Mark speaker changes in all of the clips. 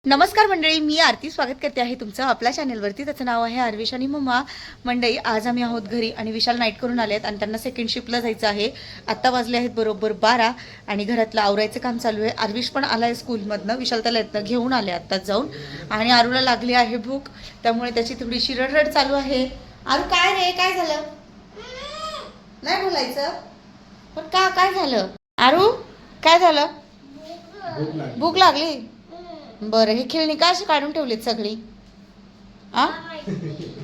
Speaker 1: नमस्कार मंडळी, मी आरती स्वागत करते आहे तुमचं आपल्या चॅनलवरती. त्याचं नाव आहे आरविश आणि मम्मा. मंडळी, आज आम्ही आहोत घरी आणि विशाल नाईट करून आले आहेत आणि त्यांना सेकंड शिफ्टला जायचं आहे. आत्ता वाजले आहेत बरोबर 12 आणि घरातलं आवरायचं काम चालू आहे. आरविश पण आला आहे स्कूलमधनं. विशाल त्याला इथनं घेऊन आले आत्ताच जाऊन आणि आरूला लागली आहे भूक, त्यामुळे त्याची थोडीशी रडरड चालू आहे. आरू काय रे, काय झालं? नाही बोलायचं पण का, काय झालं? आरू काय झालं? भूक लागली? बरं, हे खेळणी का अशी काढून ठेवलीत सगळी? आ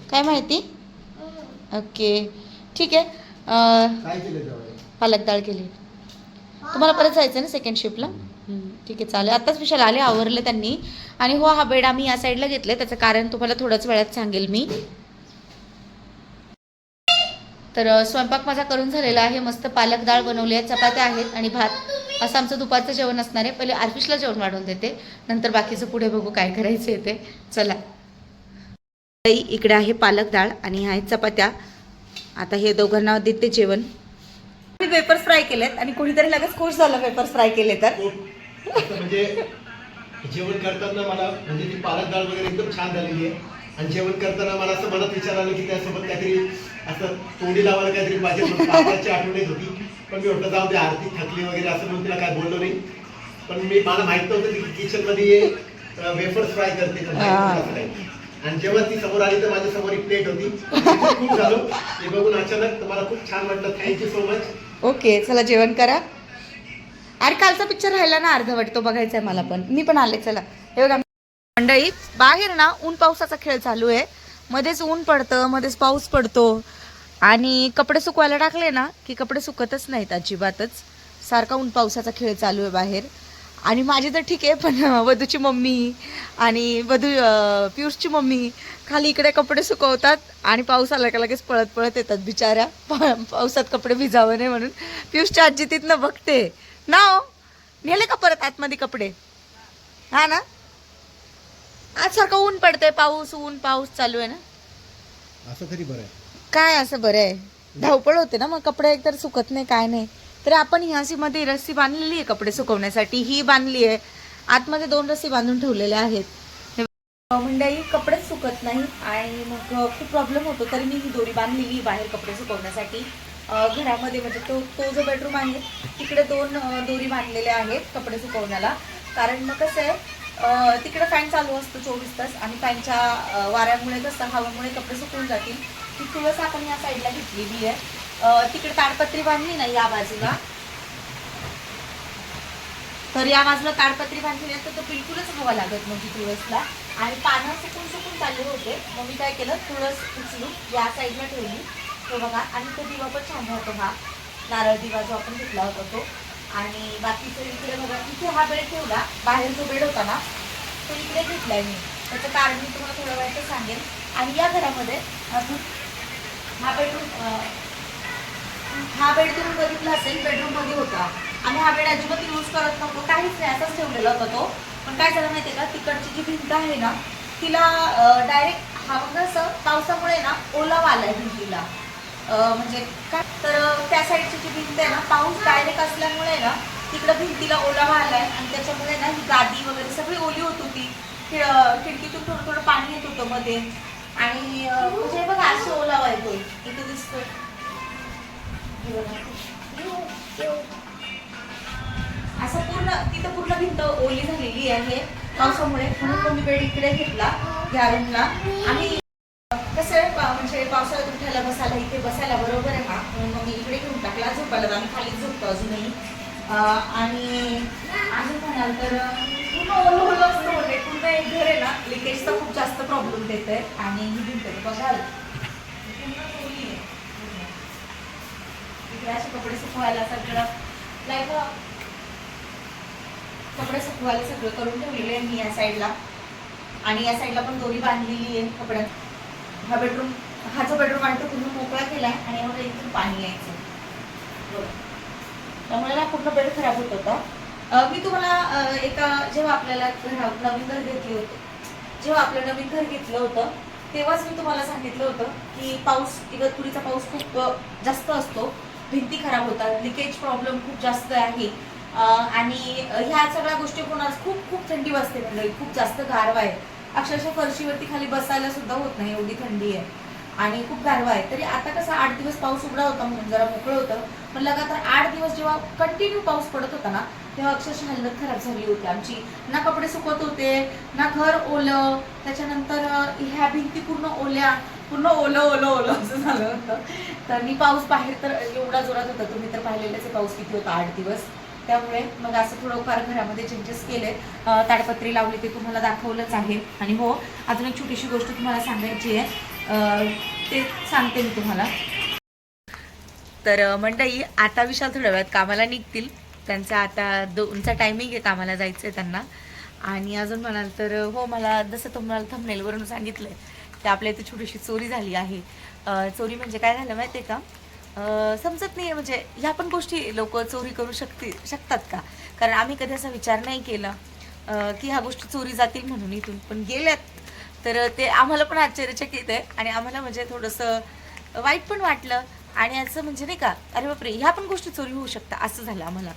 Speaker 1: काय माहिती? ओके ठीक आहे. पालक डाळ केली. तुम्हाला परत जायचं ना सेकंड शिफ्टला? ठीक आहे, चालेल. आत्ताच विशाल आले, आवरले त्यांनी. आणि हो, हा बेड आम्ही या साईडला घेतले, त्याचं कारण तुम्हाला थोड्याच वेळात सांगेल मी. तर स्वयंपाक माझा करून झालेला आहे. मस्त पालक डाळ बनवली आहे, चपात्या आहेत आणि भात. असं आमचं दुपारचं जेवण असणार आहे. पहिले आरविशला जेवण वाढवून देते, नंतर बाकीचं पुढे बघू काय करायचं आहे ते. चला. इकडे आहे पालक डाळ आणि आहेत चपात्या. आता हे दोघांना देते जेवण. मी वेपर्स फ्राय केलेत आणि कोणीतरी लगेच खुश झालं वेपर्स फ्राय केले तर.
Speaker 2: म्हणजे जेवण करताना मला म्हणजे ती पालक डाळ वगैरे एकदम छान झालेली आहे आणि जेवण करताना मला असं मनात विचार आला की त्यासोबत काहीतरी असं तोंडी लावायला काहीतरी पाहिजे. पापडाची आठवण येत होती, पण मी म्हटलं जाऊ दे, आरती थकली वगैरे असं म्हणून तिला काय बोललो नाही. पण मला माहित नव्हतं की किचन मध्ये वेफर्स फ्राय करते. आणि जेव्हा ती समोर आली तर माझ्या समोर एक प्लेट होती. खूप झालो ते बघून अचानक. तुम्हाला खूप छान वाटलं, थँक्यू सो मच.
Speaker 1: ओके, चला जेवण करा. अरे कालचा पिक्चर राहिला ना अर्धवट, तो बघायचा आहे मला पण. मी पण आले. चला. हे बघा मंडळी, बाहेर ना ऊन पावसाचा खेळ चालू आहे. मध्येच ऊन पडतं, मध्येच पाऊस पडतो आणि कपडे सुकवायला टाकले ना की कपडे सुकतच नाहीत अजिबातच. सारखा ऊन पावसाचा खेळ चालू आहे बाहेर. आणि माझी तर ठीक आहे, पण वधूची मम्मी आणि पियुषची मम्मी खाली इकडे कपडे सुकवतात आणि पाऊस आला का लगेच पळत पळत येतात बिचाऱ्या, पावसात कपडे भिजावं नाही म्हणून. पियुषच्या आजी तिथनं बघते ना, नेले का परत आतमध्ये कपडे? हा ना, आज सारखं ऊन पडतंय, पाऊस ऊन पाऊस चालू आहे ना.
Speaker 2: असं तरी बरं आहे.
Speaker 1: काय असं बरं आहे? धावपळ होते ना मग, कपडे एकतर सुकत नाही काय नाही. तरी आपण ह्यासी मध्ये रस्सी बांधलेली आहे कपडे सुकवण्यासाठी, ही बांधली आहे. आतमध्ये 2 रस्सी बांधून ठेवलेल्या आहेत. मंडळी, कपडेच सुकत नाही आणि मग खूप प्रॉब्लेम होतो. तरी मी ही दोरी बांधलेली बाहेर कपडे सुकवण्यासाठी. घरामध्ये म्हणजे तो जो बेडरूम आहे तिकडे 2 दोरी बांधलेल्या आहेत कपडे सुकवण्याला. कारण मग कसं आहे, तिकडे फॅन चालू असतो 24 तास आणि फॅनच्या वाऱ्यामुळे कसं हवेमुळे कपडे सुकून जातील. ती तुळस आपण या साईडला घेतलेली आहे. तिकडे ताडपत्री बांधली ना या बाजूला, तर या बाजूला ताडपत्री बांधली आहे, तर तो बिलकुलच हवा लागत नव्हती तुळसला आणि पानं सुकून सुकून चालले होते. मग मी काय केलं, तुळस उचलून या साईडला ठेवली. तो बघा, आणि तो दिवा पण छान राहतो, हा नारळ दिवा जो आपण घेतला होता तो. आणि बाकीचं इकडे बघा, इथे हा बेड ठेवला. बाहेर जो बेड होता ना तो इकडे घेतलाय मी. त्याचं कारण मी तुम्हाला थोड्या वेळात सांगेल. आणि या घरामध्ये अजून हा बेड तुम्ही बघितला असेल, बेडरूम मध्ये होता. आणि हा बेड अजिबात यूज करत नव्हतो, काहीच नाही, असाच ठेवलेला होता तो. पण काय झालं माहितीये का, तिकडची जी भिंत आहे ना तिला डायरेक्ट हा कसं पावसामुळे ना ओलावा आलाय भिंतीला. म्हणजे काय तर त्या साईडची जी भिंत आहे ना, पाऊस डायरेक्ट असल्यामुळे ना तिकडं भिंतीला ओलावा आलाय आणि त्याच्यामुळे ना ही गादी वगैरे सगळी ओली होत होती. खिडकीतून थोडं थोडं पाणी येत होतं मध्ये. आणि म्हणजे बघा असं ओलावा येतोय, इथे दिसतोय. असं तिथं पूर्ण भिंत ओली झालेली आहे पावसामुळे. म्हणून मी बेड इकडे घेतला या रूमला. आणि कसं आहे, म्हणजे पावसाळ्यात उठायला बसायला इथे बसायला बरोबर आहे हा, म्हणून मग मी इकडे घेऊन टाकला. झोपायला आम्ही खाली झोपतो अजूनही. आणि अजून म्हणाल तर पूर्ण ओलं ओलं असतं होते. पूर्ण एक घर आहे ना, लिकेजचा खूप जास्त प्रॉब्लेम देत आहे. आणि ही भिंत बघाल पूर्ण ओली आहे. इकडे असे कपडे सुकवायला सगळं कपडे सुकवायला सगळं करून ठेवलेले आहे मी या साईडला. आणि या साईडला पण दोरी बांधलेली आहे कपड्यात. हा जो बेडरूम आहे तो पूर्ण मोकळा केलाय आणि यामध्ये इथून पाणी यायचं, त्यामुळे ना पूर्ण बेड खराब होत होता. मी तुम्हाला जेव्हा आपल्याला नवीन घर घेतलं होतं, जेव्हा आपलं नवीन घर घेतलं होतं तेव्हाच मी तुम्हाला सांगितलं होतं की पाऊस, इगतपुरीचा पाऊस खूप जास्त असतो, भिंती खराब होतात, लिकेज प्रॉब्लेम खूप जास्त आहे. आणि ह्या सगळ्या गोष्टी होणार. खूप खूप थंडी वाजते मंडळी, खूप जास्त गारवा आहे. अक्षरशः फरशीवरती खाली बसायला सुद्धा होत नाही, एवढी थंडी आहे आणि खूप गारवा आहे. तरी आता कसं 8 दिवस पाऊस उघडा होता म्हणून जरा मोकळं होतं, पण लगातार 8 दिवस जेव्हा कंटिन्यू पाऊस पडत होता ना, तेव्हा अक्षरशः हालत खराब झाली होती आमची. ना कपडे सुकत होते, ना घर ओलं, त्याच्यानंतर ह्या भिंती पूर्ण ओल्या, पूर्ण ओलं ओलं ओलं असं झालं होतं. तर मी पाऊस बाहेर तर एवढा जोरात होता, तुम्ही तर पाहिलेलंच आहे पाऊस किती होता 8 दिवस. त्यामुळे मग असं थोडंफार घरामध्ये चेंजेस केले. ताडपत्री लावली ते तुम्हाला दाखवलंच आहे. आणि हो, अजून एक छोटीशी गोष्ट तुम्हाला सांगायची आहे, ते सांगते मी तुम्हाला. तर मंडळी आता विशाल थोड्या वेळात कामाला निघतील. त्यांचा आता 2चा टायमिंग आहे कामाला जायचं आहे त्यांना. आणि अजून म्हणाल तर हो, मला जसं तुम्हाला थंबनेलवरून सांगितलं आहे ते आपल्या इथे छोटीशी चोरी झाली आहे. चोरी म्हणजे काय झालं माहिती आहे का, समजत नाही म्हणजे ह्या पण गोष्टी लोक चोरी करू शकतात का. कारण आम्ही कधी असा विचार नाही केला की ह्या गोष्टी चोरी जातील म्हणून इथून, पण गेल्यात. तर ते आम्हाला पण आश्चर्यचकित आहे आणि आम्हाला म्हणजे थोडंसं वाईट पण वाटलं. आणि असं म्हणजे नाही का, अरे बापरे, ह्या पण गोष्टी चोरी होऊ शकतात असं झालं आम्हाला.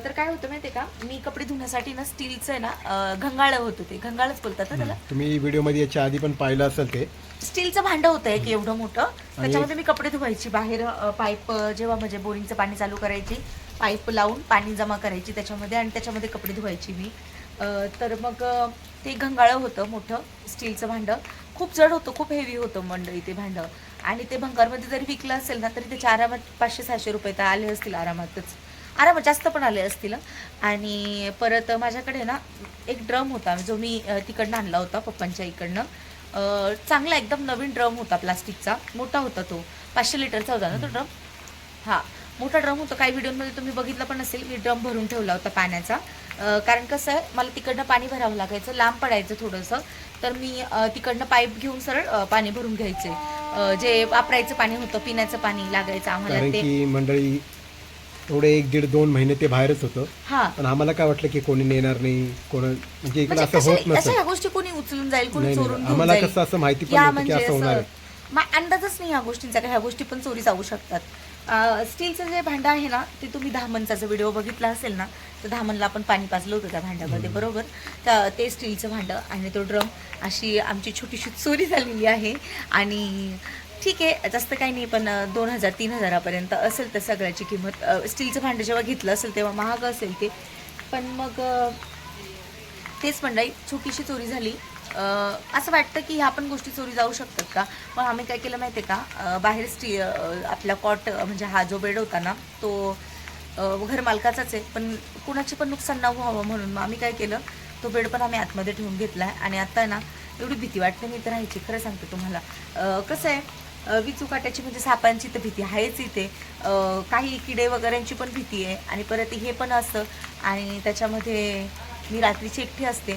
Speaker 1: तर काय होतं माहिती आहे का, मी कपडे धुण्यासाठी ना स्टीलचं आहे ना, घंगाळं होतं, ते घंगाळच बोलतात ना त्याला.
Speaker 2: तुम्ही व्हिडिओमध्ये याच्या आधी पण पाहिलं असेल, ते
Speaker 1: स्टीलचं भांडं होतं एक एवढं मोठं, त्याच्यामध्ये मी कपडे धुवायची. बाहेर पाईप जेव्हा म्हणजे बोरिंगचं पाणी चालू करायची, पाईप लावून पाणी जमा करायची त्याच्यामध्ये आणि त्याच्यामध्ये कपडे धुवायची मी. तर मग ते घंगाळं होतं मोठं स्टीलचं भांडं, खूप जड होतं, खूप हेवी होतं मंडळी ते भांडं. आणि ते भंगारमध्ये जरी विकलं असेल ना तरी त्याचे आरामात 500-600 रुपये तर आले असतील, आरामात जास्त पण आले असतील. आणि परत माझ्याकडे ना एक ड्रम होता जो मी तिकडनं आणला होता पप्पांच्या इकडनं. चांगला एकदम नवीन ड्रम होता, प्लास्टिकचा, मोठा होता तो, 500 लिटरचा होता ना तो ड्रम. हां, मोठा ड्रम होता. काही व्हिडिओमध्ये तुम्ही बघितलं पण असेल, मी ड्रम भरून ठेवला होता पाण्याचा. कारण कसं आहे, मला तिकडनं पाणी भरावं लागायचं, लांब पडायचं थोडंसं. तर मी तिकडनं पाईप घेऊन सरळ पाणी भरून घ्यायचे. जे वापरायचं पाणी होतं, पिण्याचं पाणी लागायचं आम्हाला
Speaker 2: कारण
Speaker 1: ते.
Speaker 2: की मंडळी एवढे 1-1.5-2 महिने ते बाहेरच होतं.
Speaker 1: हां,
Speaker 2: पण आम्हाला काय वाटलं की कोणी नेणार नाही, कोण म्हणजे इकडे
Speaker 1: म्हणजे
Speaker 2: असं होत
Speaker 1: अशा
Speaker 2: नसतं.
Speaker 1: ह्या गोष्टी कोणी उचलून जाईल, कोणी
Speaker 2: नाही
Speaker 1: चोरून
Speaker 2: नाही,
Speaker 1: घेऊन
Speaker 2: आम्हाला
Speaker 1: जाईल,
Speaker 2: कसं असं माहिती पण
Speaker 1: या
Speaker 2: नव्हतं की
Speaker 1: म्हणजे
Speaker 2: असं होणार आहे.
Speaker 1: अंदाजच नाही ह्या गोष्टींचा, ह्या गोष्टी पण चोरी जाऊ शकतात. स्टीलचं जे भांडं आहे ना, ते तुम्ही धामणचा जो व्हिडिओ बघितला असेल ना, तर धामणला आपण पाणी पाजलं होतं त्या भांड्यामध्ये, बरोबर. ते स्टीलचं भांडं आणि तो ड्रम, अशी आमची छोटीशी चोरी झालेली आहे. आणि ठीक आहे, जास्त काही नाही, पण 2000-3000पर्यंत असेल तर सगळ्याची किंमत. स्टीलचं भांडं जेव्हा घेतलं असेल तेव्हा महाग असेल ते. पण मग तेच मंडळी, छोटीशी चोरी झाली. असं वाटतं की ह्या पण गोष्टी चोरी जाऊ शकतात का. मग आम्ही काय केलं माहिती आहे का, बाहेर आपला कॉट म्हणजे हा जो बेड होता ना, तो घर मालकाचाच आहे, पण कुणाची पण नुकसान न व्हावं म्हणून मग आम्ही काय केलं, तो बेड पण आम्ही आतमध्ये ठेवून घेतला आहे. आणि आता ना एवढी भीती वाटते मी तर राहायची, खरं सांगते तुम्हाला. कसं आहे, विचू काट्याची म्हणजे सापांची तर भीती आहेच इथे, काही किडे वगैरेंची पण भीती आहे, आणि परत हे पण असतं. आणि त्याच्यामध्ये मी रात्रीची एकटी असते.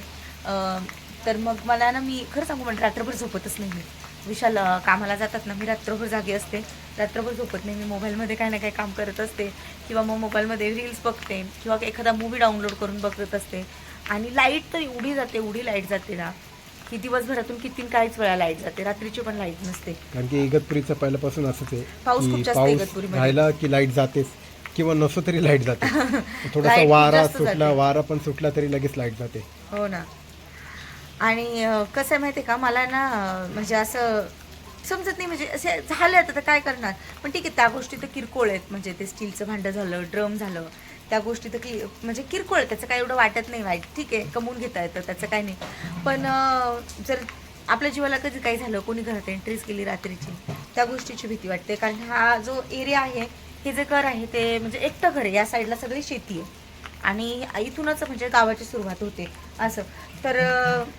Speaker 1: तर मग मला ना, मी खरं सांगू म्हणजे रात्रभर झोपतच नाही मी. विशाल कामाला जातात ना, मी रात्रभर जागी असते, रात्रभर झोपत नाही मी. मोबाईलमध्ये काही ना काही काम करत असते, किंवा मग मोबाईलमध्ये रील्स बघते, किंवा एखादा मूवी डाउनलोड करून बघत असते. आणि लाईट तर एवढी लाईट जाते ना, की दिवसभरातून किती काहीच वेळा लाईट जाते, रात्रीची पण लाईट नसते.
Speaker 2: कारण की इगतपुरीचं पहिल्यापासून असंच आहे,
Speaker 1: पाऊस खूप
Speaker 2: की
Speaker 1: जास्त
Speaker 2: पाऊस
Speaker 1: इगतपुरीमध्ये.
Speaker 2: राहिला की लाईट जातेच, किंवा नसो तरी लाईट जाते. थोडासा
Speaker 1: खूप
Speaker 2: वारा
Speaker 1: जास्त
Speaker 2: सुटला,
Speaker 1: जाते.
Speaker 2: वारा पण सुटला तरी लगेच लाईट जाते.
Speaker 1: हो ना. आणि कसं आहे माहिती आहे का, मला ना म्हणजे असं समजत नाही, म्हणजे असे झाले आता तर काय करणार. पण ठीक आहे, त्या गोष्टी तर किरकोळ आहेत, म्हणजे ते स्टीलचं भांडं झालं, ड्रम झालं, त्या गोष्टी तर म्हणजे किरकोळ आहे, त्याचं काय एवढं वाटत नाही वाईट. ठीक आहे, कमवून घेता येतं, त्याचं काय नाही. पण जर आपल्या जीवाला कधी काही झालं, कोणी घरात एंट्रीज केली रात्रीची, त्या गोष्टीची भीती वाटते. कारण हा जो एरिया आहे, हे जे घर आहे ते म्हणजे एकटं घर आहे, या साईडला सगळी शेती आहे, आणि इथूनच म्हणजे गावाची सुरुवात होते असं. तर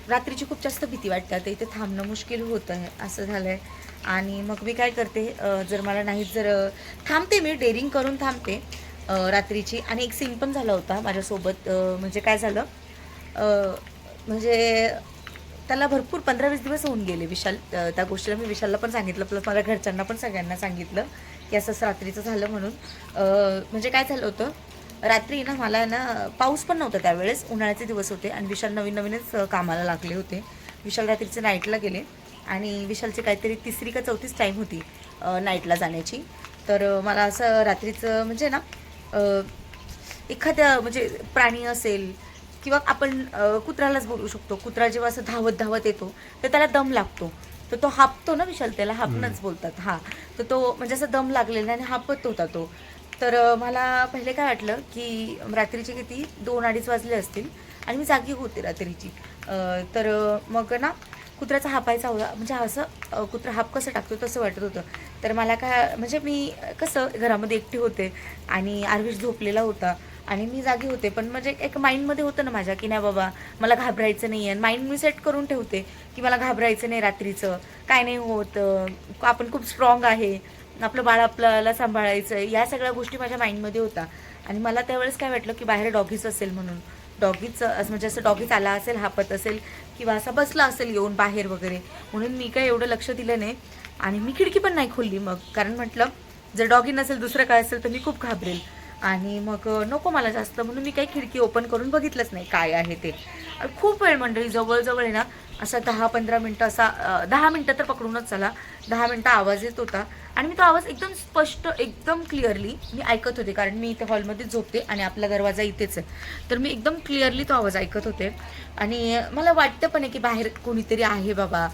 Speaker 1: रात्रीची खूप जास्त भीती वाटते, आता इथे थांबणं मुश्किल होतं आहे, असं झालं आहे. आणि मग मी काय करते, जर मला नाही, जर थांबते, मी डेअरिंग करून थांबते रात्रीची. आणि एक सीन पण झाला होता माझ्यासोबत. म्हणजे काय झालं, म्हणजे त्याला भरपूर 15-20 दिवस होऊन गेले विशाल. त्या गोष्टीला मी विशालला पण सांगितलं, प्लस माझ्या घरच्यांना पण सगळ्यांना सांगितलं की असं रात्रीचं झालं म्हणून. म्हणजे काय झालं होतं, रात्री ना मला ना पाऊस पण नव्हता त्यावेळेस, उन्हाळ्याचे दिवस होते, आणि विशाल नवीनच कामाला लागले होते. विशाल रात्रीचे नाईटला गेले, आणि विशालची काहीतरी 3री का 4थीच टाईम होती नाईटला जाण्याची. तर मला असं रात्रीचं म्हणजे ना एखाद्या म्हणजे प्राणी असेल किंवा आपण कुत्र्यालाच बोलू शकतो. कुत्रा जेव्हा असं धावत धावत येतो तर त्याला दम लागतो, तर तो हापतो ना विशाल, त्याला हापणंच बोलतात. हा, तर तो म्हणजे असं दम लागलेला आणि हापत होता तो. तर मला पहिले काय वाटलं की रात्रीचे किती 2-2:30 वाजले असतील आणि मी जागी होते रात्रीची. तर मग ना कुत्र्याचा हापायचा होता, म्हणजे असं कुत्रा हाप कसं टाकतो तसं वाटत होतं. तर मला काय म्हणजे मी कसं घरामध्ये एकटी होते आणि आर्विश झोपलेला होता आणि मी जागी होते, पण म्हणजे एक माइंडमध्ये होतं ना माझ्या की नाही बाबा मला घाबरायचं नाही आहे. माइंड मी सेट करून ठेवते की मला घाबरायचं नाही, रात्रीचं काय नाही होत, आपण खूप स्ट्रॉंग आहे, आपलं बाळ आपल्याला सांभाळायचं आहे, या सगळ्या गोष्टी माझ्या माइंडमध्ये होता. आणि मला त्यावेळेस काय वाटलं की बाहेर डॉगीच असेल म्हणून, डॉगीच म्हणजे असं डॉगीच आला असेल, हापत असेल किंवा असा बसला असेल येऊन बाहेर वगैरे, म्हणून मी काय एवढं लक्ष दिलं नाही आणि मी खिडकी पण नाही खोलली मग, कारण म्हटलं जर डॉगी नसेल दुसरं काय असेल तर मी खूप घाबरेल आणि मग नको मला जास्त, म्हणून मी काही खिडकी ओपन करून बघितलंच नाही काय आहे ते. खूप वेळ मंडळी जवळजवळ आहे ना असा 10-15 मिनटं असा 10 मिनटं तर पकडूनच चला, 10 मिनटं आवाज येत होता आणि मी तो आवाज एकदम स्पष्ट एकदम क्लिअरली मी ऐकत होते, कारण मी इथे हॉलमध्येच झोपते आणि आपला दरवाजा इथेच आहे. तर मी एकदम क्लिअरली तो आवाज ऐकत होते आणि मला वाटतं पण आहे की बाहेर कोणीतरी आहे बाबा,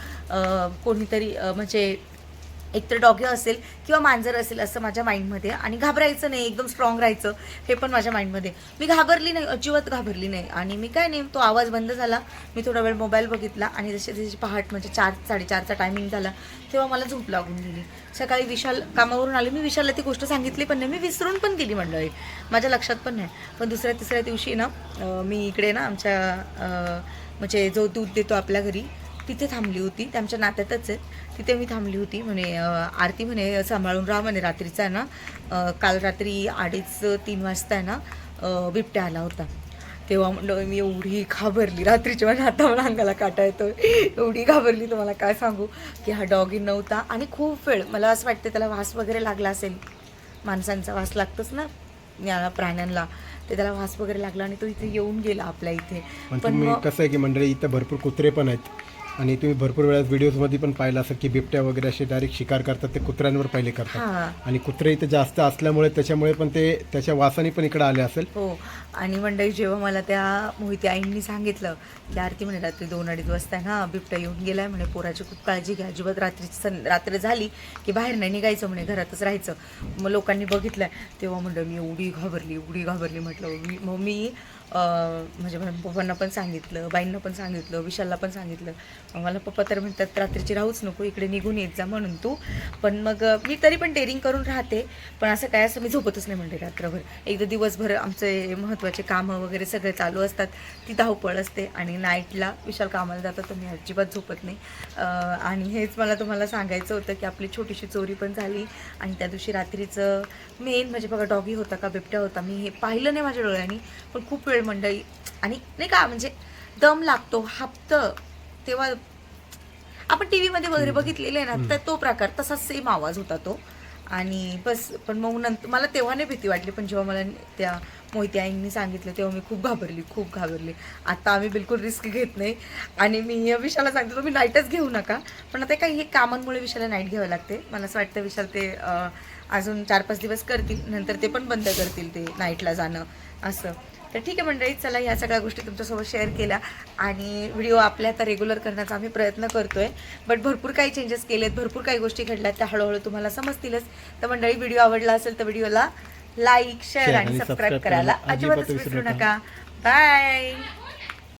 Speaker 1: कोणीतरी म्हणजे एकतर डॉगी असेल किंवा मांजर असेल असं माझ्या माइंडमध्ये. आणि घाबरायचं नाही, एकदम स्ट्रॉंग राहायचं हे पण माझ्या माइंडमध्ये. मी घाबरली नाही, अजिबात घाबरली नाही. आणि मी काय नाही, तो आवाज बंद झाला, मी थोडा वेळ मोबाईल बघितला आणि जशी जशी पहाट म्हणजे 4-4:30चा टायमिंग झाला तेव्हा मला झोप लागून गेली. सकाळी विशाल कामावरून आले, मी विशालला ती गोष्ट सांगितली पण नाही, मी विसरून पण गेली मंडळी, माझ्या लक्षात पण नाही. पण दुसऱ्या-तिसऱ्या दिवशी ना मी इकडे ना आमच्या म्हणजे जो दूध देतो आपल्या घरी तिथे थांबली होती, ते आमच्या नात्यातच आहे, तिथे मी थांबली होती. म्हणे आरती म्हणे सांभाळून राहा म्हणे रात्रीचा आहे ना, काल रात्री 2:30-3 वाजता आहे ना बिबट्या आला होता. तेव्हा म्हणलं मी एवढी घाबरली, रात्रीची माझ्या हातावर अंगाला काटा येतो, एवढी घाबरली तुम्हाला काय सांगू की हा डॉगी नव्हता. आणि खूप वेळ मला असं वाटतं त्याला वास वगैरे लागला असेल, माणसांचा वास लागतोच ना या प्राण्यांना, ते त्याला वास वगैरे लागला आणि तो इथे येऊन गेला आपल्या इथे.
Speaker 2: पण मग कसं आहे की मंडळी इथं भरपूर कुत्रे पण आहेत आणि तुम्ही भरपूर वेळा व्हिडिओजमध्ये पण पाहिलं असं की बिबट्या वगैरे असे डायरेक्ट शिकार करतात, ते कुत्र्यांवर पहिले करतात आणि कुत्रे इथे जास्त असल्यामुळे त्याच्यामुळे पण ते त्याच्या वासाने पण इकडे आले असेल.
Speaker 1: हो. आणि मंडळी जेव्हा मला त्या मोहिती आईंनी सांगितलं की आरती म्हणे रात्री 2-2:30 वाजता ना बिबट्या येऊन गेलाय म्हणे, पोराची खूप काळजी घ्या, अजिबात रात्र झाली की बाहेर नाही निघायचं म्हणे, घरातच राहायचं. मग लोकांनी बघितलंय तेव्हा म्हणलं मी एवढी घाबरली म्हटलं. मग मी म्हणजे पप्पांना पण सांगितलं, बाईंना पण सांगितलं, विशालला पण सांगितलं. मला पप्पा तर म्हणतात रात्रीची राहूच नको, इकडे निघून येत जा म्हणून तू. पण मग मी तरी पण डेअरिंग करून राहते, पण असं काय असं मी झोपतच नाही म्हणते रात्रभर. एकदा दिवसभर आमचे महत्त्वाचे कामं वगैरे सगळे चालू असतात, ती धावपळ असते आणि नाईटला विशाल कामाला जातात तर मी अजिबात झोपत नाही. आणि हेच मला तुम्हाला सांगायचं होतं की आपली छोटीशी चोरी पण झाली आणि त्या दिवशी रात्रीचं मेन म्हणजे बघा डॉगी होता का बिबट्या होता मी हे पाहिलं नाही माझ्या डोळ्यांनी, पण खूप वेळ मंडळी आणि नाही का म्हणजे दम लागतो, हापतं, तेव्हा आपण टी व्हीमध्ये वगैरे बघितलेलं आहे ना, तर तो प्रकार तसा सेम आवाज होता तो. आणि बस. पण मग नंतर मला तेव्हा नाही भीती वाटली, पण जेव्हा मला त्या मोहिती आईंनी सांगितलं तेव्हा मी खूप घाबरली. आता आम्ही बिलकुल रिस्क घेत नाही आणि मी विशाला सांगते तुम्ही नाईटच घेऊ नका, पण आता काही हे कामांमुळे विशाला नाईट घ्यावं लागते. मला असं वाटतं विशाल ते अजून 4-5 दिवस करतील, नंतर ते पण बंद करतील ते नाईटला जाणं असं. तर ठीक आहे मंडळी, चला ह्या सगळ्या गोष्टी तुमच्यासोबत शेअर केल्या आणि व्हिडिओ आपल्या आता रेग्युलर करण्याचा आम्ही प्रयत्न करतोय. बट भरपूर काही चेंजेस केलेत, भरपूर काही गोष्टी घडल्यात, त्या हळूहळू तुम्हाला समजतीलच. तर मंडळी व्हिडिओ आवडला असेल तर व्हिडिओला लाईक, शेअर आणि सबस्क्राईब करायला अजिबातच विसरू नका. बाय.